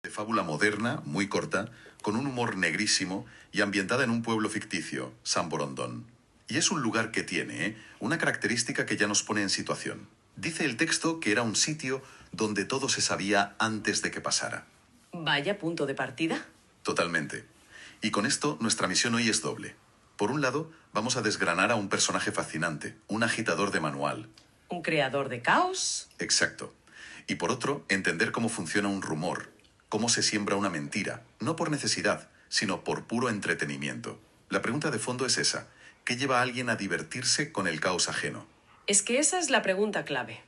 De fábula moderna, muy corta, con un humor negrísimo y ambientada en un pueblo ficticio, San Borondón. Y es un lugar que tiene, una característica que ya nos pone en situación. Dice el texto que era un sitio donde todo se sabía antes de que pasara. Vaya punto de partida. Totalmente. Y con esto nuestra misión hoy es doble. Por un lado, vamos a desgranar a un personaje fascinante, un agitador de manual. Un creador de caos. Exacto. Y por otro, entender cómo funciona un rumor, cómo se siembra una mentira, no por necesidad, sino por puro entretenimiento. La pregunta de fondo es esa: ¿qué lleva a alguien a divertirse con el caos ajeno? Es que esa es la pregunta clave.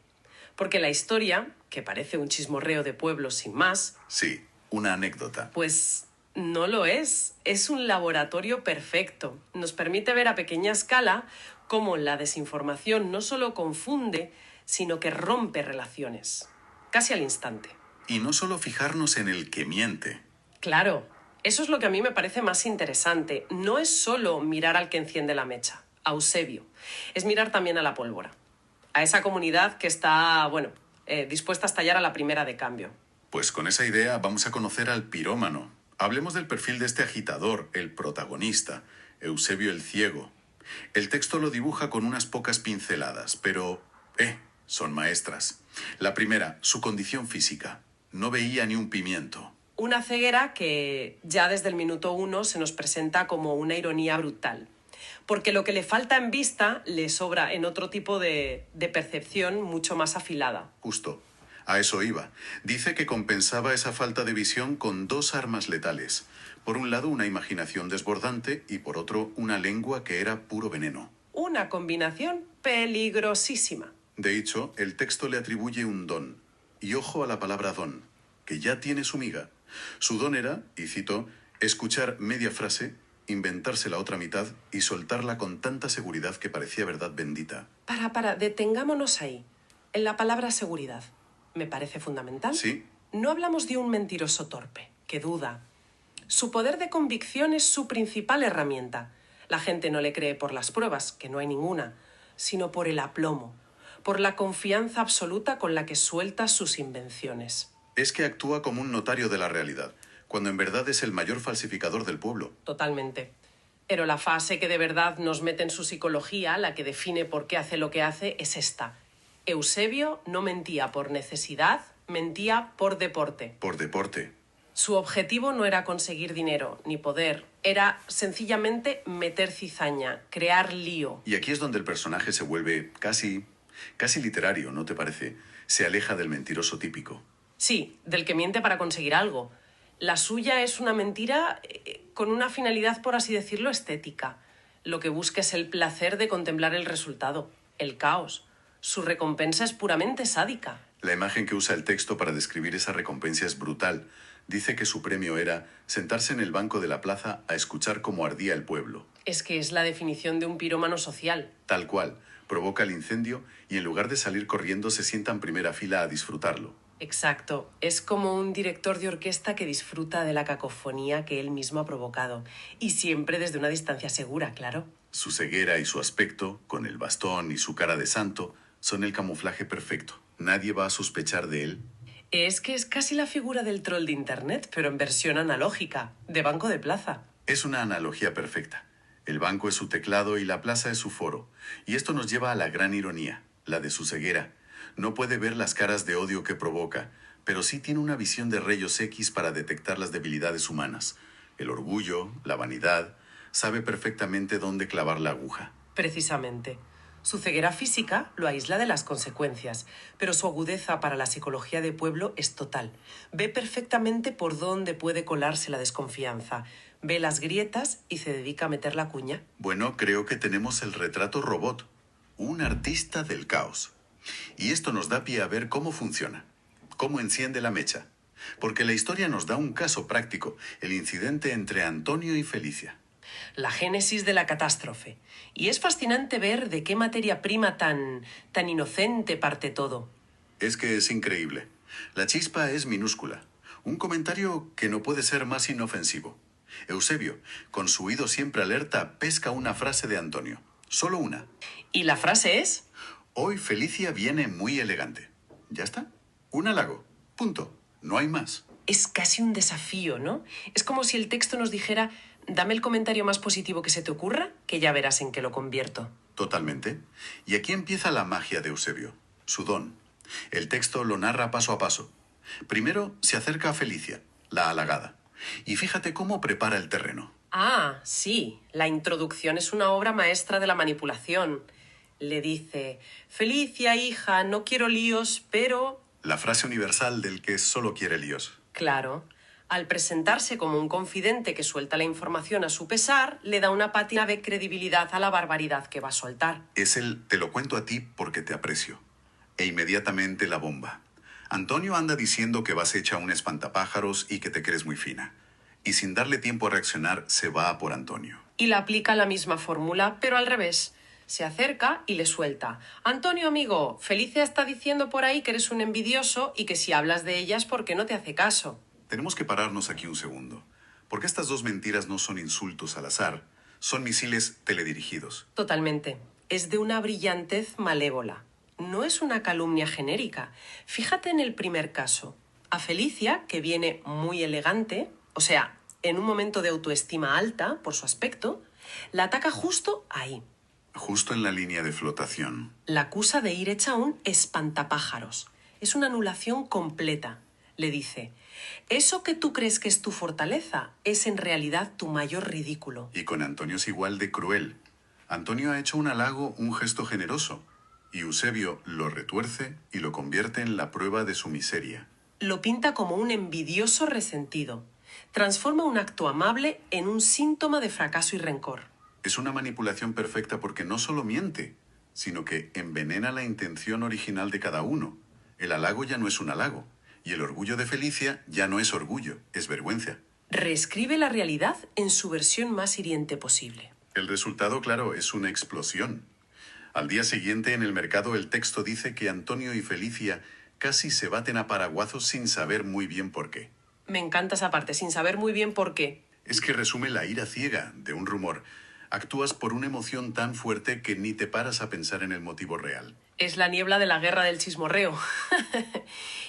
Porque la historia, que parece un chismorreo de pueblos sin más, Sí, una anécdota. pues no lo es. Es un laboratorio perfecto. Nos permite ver a pequeña escala cómo la desinformación no solo confunde, sino que rompe relaciones. Casi al instante. Y no solo fijarnos en el que miente. Claro, eso es lo que a mí me parece más interesante. No es solo mirar al que enciende la mecha, a Eusebio. Es mirar también a la pólvora. A esa comunidad que está, dispuesta a estallar a la primera de cambio. Pues con esa idea vamos a conocer al pirómano. Hablemos del perfil de este agitador, el protagonista, Eusebio el Ciego. El texto lo dibuja con unas pocas pinceladas, pero, son maestras. La primera, su condición física. No veía ni un pimiento. Una ceguera que ya desde el minuto 1 se nos presenta como una ironía brutal. Porque lo que le falta en vista le sobra en otro tipo de percepción mucho más afilada. Justo. A eso iba. Dice que compensaba esa falta de visión con dos armas letales. Por un lado, una imaginación desbordante y por otro, una lengua que era puro veneno. Una combinación peligrosísima. De hecho, el texto le atribuye un don. Y ojo a la palabra don, que ya tiene su miga. Su don era, y cito, escuchar media frase, inventarse la otra mitad y soltarla con tanta seguridad que parecía verdad bendita. Detengámonos ahí, en la palabra seguridad. Me parece fundamental. Sí. No hablamos de un mentiroso torpe, que duda. Su poder de convicción es su principal herramienta. La gente no le cree por las pruebas, que no hay ninguna, sino por el aplomo, por la confianza absoluta con la que suelta sus invenciones. Es que actúa como un notario de la realidad, cuando en verdad es el mayor falsificador del pueblo. Totalmente. Pero la fase que de verdad nos mete en su psicología, la que define por qué hace lo que hace, es esta. Eusebio no mentía por necesidad, mentía por deporte. Por deporte. Su objetivo no era conseguir dinero ni poder, era sencillamente meter cizaña, crear lío. Y aquí es donde el personaje se vuelve casi literario, ¿no te parece? Se aleja del mentiroso típico. Sí, del que miente para conseguir algo. La suya es una mentira con una finalidad, por así decirlo, estética. Lo que busca es el placer de contemplar el resultado, el caos. Su recompensa es puramente sádica. La imagen que usa el texto para describir esa recompensa es brutal. Dice que su premio era sentarse en el banco de la plaza a escuchar cómo ardía el pueblo. Es que es la definición de un pirómano social. Tal cual. Provoca el incendio y en lugar de salir corriendo se sienta en primera fila a disfrutarlo. Exacto. Es como un director de orquesta que disfruta de la cacofonía que él mismo ha provocado. Y siempre desde una distancia segura, claro. Su ceguera y su aspecto, con el bastón y su cara de santo, son el camuflaje perfecto. Nadie va a sospechar de él. Es que es casi la figura del troll de internet, pero en versión analógica, de banco de plaza. Es una analogía perfecta. El banco es su teclado y la plaza es su foro. Y esto nos lleva a la gran ironía, la de su ceguera. No puede ver las caras de odio que provoca, pero sí tiene una visión de rayos X para detectar las debilidades humanas. El orgullo, la vanidad, sabe perfectamente dónde clavar la aguja. Precisamente. Su ceguera física lo aísla de las consecuencias, pero su agudeza para la psicología de pueblo es total. Ve perfectamente por dónde puede colarse la desconfianza. Ve las grietas y se dedica a meter la cuña. Bueno, creo que tenemos el retrato robot. Un artista del caos. Y esto nos da pie a ver cómo funciona. Cómo enciende la mecha. Porque la historia nos da un caso práctico. El incidente entre Antonio y Felicia. La génesis de la catástrofe. Y es fascinante ver de qué materia prima tan inocente parte todo. Es que es increíble. La chispa es minúscula. Un comentario que no puede ser más inofensivo. Eusebio, con su oído siempre alerta, pesca una frase de Antonio. Solo una. ¿Y la frase es? Hoy Felicia viene muy elegante. ¿Ya está? Un halago. Punto. No hay más. Es casi un desafío, ¿no? Es como si el texto nos dijera, dame el comentario más positivo que se te ocurra, que ya verás en qué lo convierto. Totalmente. Y aquí empieza la magia de Eusebio, su don. El texto lo narra paso a paso. Primero se acerca a Felicia, la halagada, y fíjate cómo prepara el terreno. Ah, sí, la introducción es una obra maestra de la manipulación. Le dice, Felicia, hija, no quiero líos, pero... La frase universal del que solo quiere líos. Claro, al presentarse como un confidente que suelta la información a su pesar, le da una pátina de credibilidad a la barbaridad que va a soltar. Es el te lo cuento a ti porque te aprecio. E inmediatamente la bomba. Antonio anda diciendo que vas hecha un espantapájaros y que te crees muy fina. Y sin darle tiempo a reaccionar, se va a por Antonio. Y le aplica la misma fórmula, pero al revés. Se acerca y le suelta. Antonio, amigo, Felicia está diciendo por ahí que eres un envidioso y que si hablas de ella es porque no te hace caso. Tenemos que pararnos aquí un segundo. Porque estas dos mentiras no son insultos al azar, son misiles teledirigidos. Totalmente. Es de una brillantez malévola. No es una calumnia genérica. Fíjate en el primer caso. A Felicia, que viene muy elegante, o sea, en un momento de autoestima alta por su aspecto, la ataca justo ahí. Justo en la línea de flotación. La acusa de ir hecha un espantapájaros. Es una anulación completa. Le dice, eso que tú crees que es tu fortaleza es en realidad tu mayor ridículo. Y con Antonio es igual de cruel. Antonio ha hecho un halago, un gesto generoso. Y Eusebio lo retuerce y lo convierte en la prueba de su miseria. Lo pinta como un envidioso resentido. Transforma un acto amable en un síntoma de fracaso y rencor. Es una manipulación perfecta porque no solo miente, sino que envenena la intención original de cada uno. El halago ya no es un halago, y el orgullo de Felicia ya no es orgullo, es vergüenza. Reescribe la realidad en su versión más hiriente posible. El resultado, claro, es una explosión. Al día siguiente, en el mercado, el texto dice que Antonio y Felicia casi se baten a paraguazos sin saber muy bien por qué. Me encanta esa parte, sin saber muy bien por qué. Es que resume la ira ciega de un rumor. Actúas por una emoción tan fuerte que ni te paras a pensar en el motivo real. Es la niebla de la guerra del chismorreo.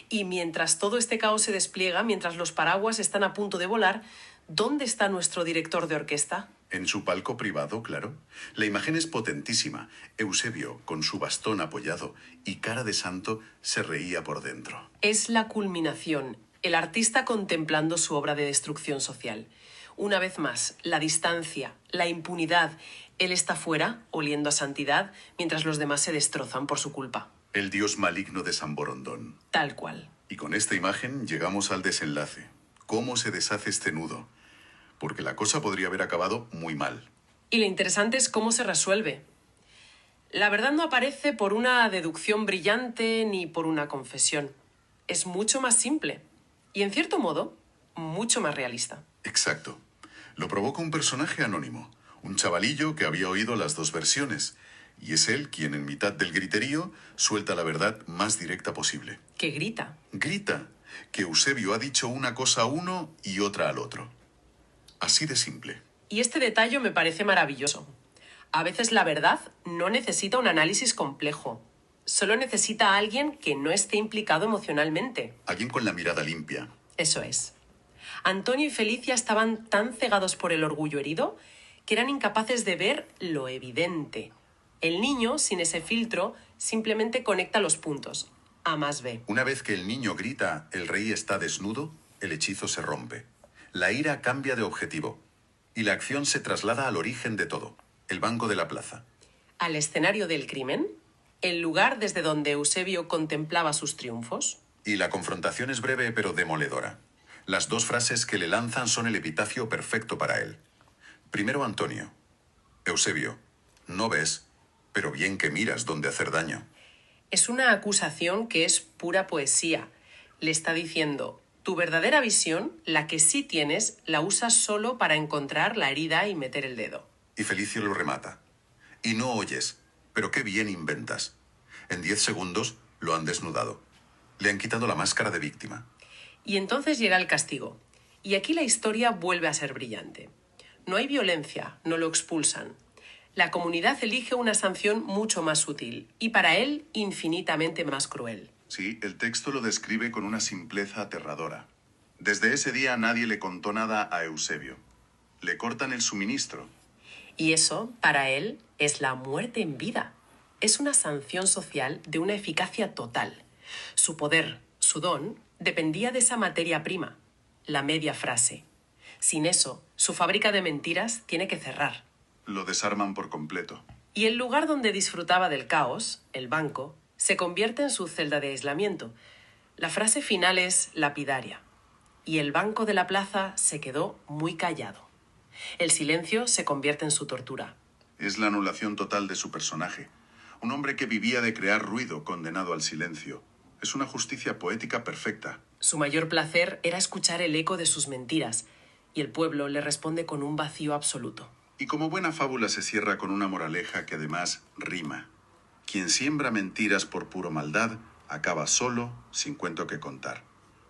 Y mientras todo este caos se despliega, mientras los paraguas están a punto de volar, ¿dónde está nuestro director de orquesta? En su palco privado, claro. La imagen es potentísima. Eusebio, con su bastón apoyado y cara de santo, se reía por dentro. Es la culminación, el artista contemplando su obra de destrucción social. Una vez más, la distancia, la impunidad. Él está fuera, oliendo a santidad, mientras los demás se destrozan por su culpa. El dios maligno de San Borondón. Tal cual. Y con esta imagen llegamos al desenlace. ¿Cómo se deshace este nudo? Porque la cosa podría haber acabado muy mal. Y lo interesante es cómo se resuelve. La verdad no aparece por una deducción brillante ni por una confesión. Es mucho más simple. Y en cierto modo, mucho más realista. Exacto. Lo provoca un personaje anónimo, un chavalillo que había oído las dos versiones, y es él quien en mitad del griterío suelta la verdad más directa posible. Que grita. Grita que Eusebio ha dicho una cosa a uno y otra al otro. Así de simple. Y este detalle me parece maravilloso. A veces la verdad no necesita un análisis complejo. Solo necesita a alguien que no esté implicado emocionalmente. Alguien con la mirada limpia. Eso es. Antonio y Felicia estaban tan cegados por el orgullo herido que eran incapaces de ver lo evidente. El niño, sin ese filtro, simplemente conecta los puntos. A más B. Una vez que el niño grita "el rey está desnudo", el hechizo se rompe. La ira cambia de objetivo y la acción se traslada al origen de todo, el banco de la plaza. Al escenario del crimen, el lugar desde donde Eusebio contemplaba sus triunfos. Y la confrontación es breve pero demoledora. Las dos frases que le lanzan son el epitafio perfecto para él. Primero Antonio. Eusebio, no ves, pero bien que miras dónde hacer daño. Es una acusación que es pura poesía. Le está diciendo, tu verdadera visión, la que sí tienes, la usas solo para encontrar la herida y meter el dedo. Y Felicio lo remata. Y no oyes, pero qué bien inventas. En 10 segundos lo han desnudado. Le han quitado la máscara de víctima. Y entonces llega el castigo. Y aquí la historia vuelve a ser brillante. No hay violencia, no lo expulsan. La comunidad elige una sanción mucho más sutil y para él infinitamente más cruel. Sí, el texto lo describe con una simpleza aterradora. Desde ese día nadie le contó nada a Eusebio. Le cortan el suministro. Y eso, para él, es la muerte en vida. Es una sanción social de una eficacia total. Su poder, su don, dependía de esa materia prima, la media frase. Sin eso, su fábrica de mentiras tiene que cerrar. Lo desarman por completo. Y el lugar donde disfrutaba del caos, el banco, se convierte en su celda de aislamiento. La frase final es lapidaria. Y el banco de la plaza se quedó muy callado. El silencio se convierte en su tortura. Es la anulación total de su personaje. Un hombre que vivía de crear ruido, condenado al silencio. Es una justicia poética perfecta. Su mayor placer era escuchar el eco de sus mentiras, y el pueblo le responde con un vacío absoluto. Y como buena fábula se cierra con una moraleja que además rima. Quien siembra mentiras por puro maldad, acaba solo, sin cuento que contar.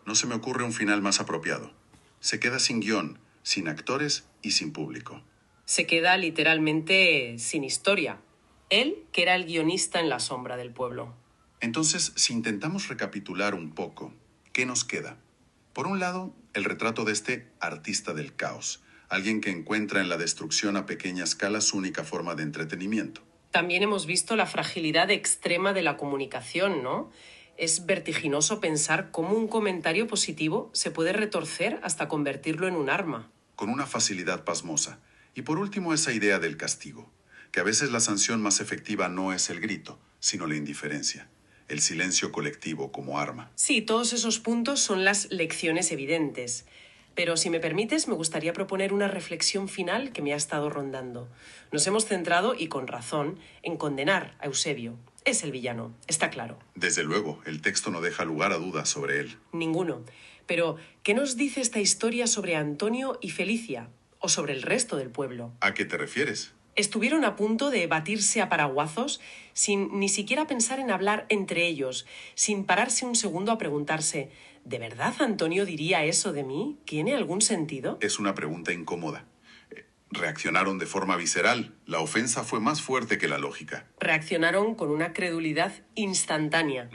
No se me ocurre un final más apropiado. Se queda sin guión, sin actores y sin público. Se queda literalmente sin historia. Él, que era el guionista en la sombra del pueblo. Entonces, si intentamos recapitular un poco, ¿qué nos queda? Por un lado, el retrato de este artista del caos, alguien que encuentra en la destrucción a pequeña escala su única forma de entretenimiento. También hemos visto la fragilidad extrema de la comunicación, ¿no? Es vertiginoso pensar cómo un comentario positivo se puede retorcer hasta convertirlo en un arma. Con una facilidad pasmosa. Y por último, esa idea del castigo, que a veces la sanción más efectiva no es el grito, sino la indiferencia, el silencio colectivo como arma. Sí, todos esos puntos son las lecciones evidentes. Pero si me permites, me gustaría proponer una reflexión final que me ha estado rondando. Nos hemos centrado, y con razón, en condenar a Eusebio. Es el villano, está claro. Desde luego, el texto no deja lugar a dudas sobre él. Ninguno. Pero, ¿qué nos dice esta historia sobre Antonio y Felicia? ¿O sobre el resto del pueblo? ¿A qué te refieres? Estuvieron a punto de batirse a paraguazos sin ni siquiera pensar en hablar entre ellos, sin pararse un segundo a preguntarse, ¿de verdad Antonio diría eso de mí? ¿Tiene algún sentido? Es una pregunta incómoda. Reaccionaron de forma visceral. La ofensa fue más fuerte que la lógica. Reaccionaron con una credulidad instantánea.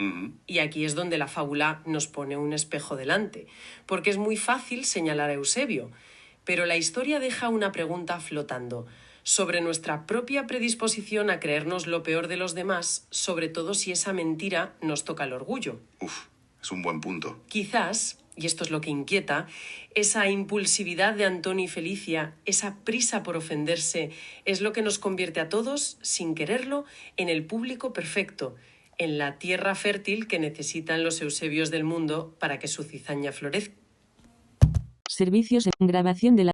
Y aquí es donde la fábula nos pone un espejo delante, porque es muy fácil señalar a Eusebio, pero la historia deja una pregunta flotando sobre nuestra propia predisposición a creernos lo peor de los demás, sobre todo si esa mentira nos toca el orgullo. Es un buen punto. Quizás, y esto es lo que inquieta, esa impulsividad de Antonio y Felicia, esa prisa por ofenderse, es lo que nos convierte a todos, sin quererlo, en el público perfecto, en la tierra fértil que necesitan los Eusebios del mundo para que su cizaña florezca. Servicios de grabación de la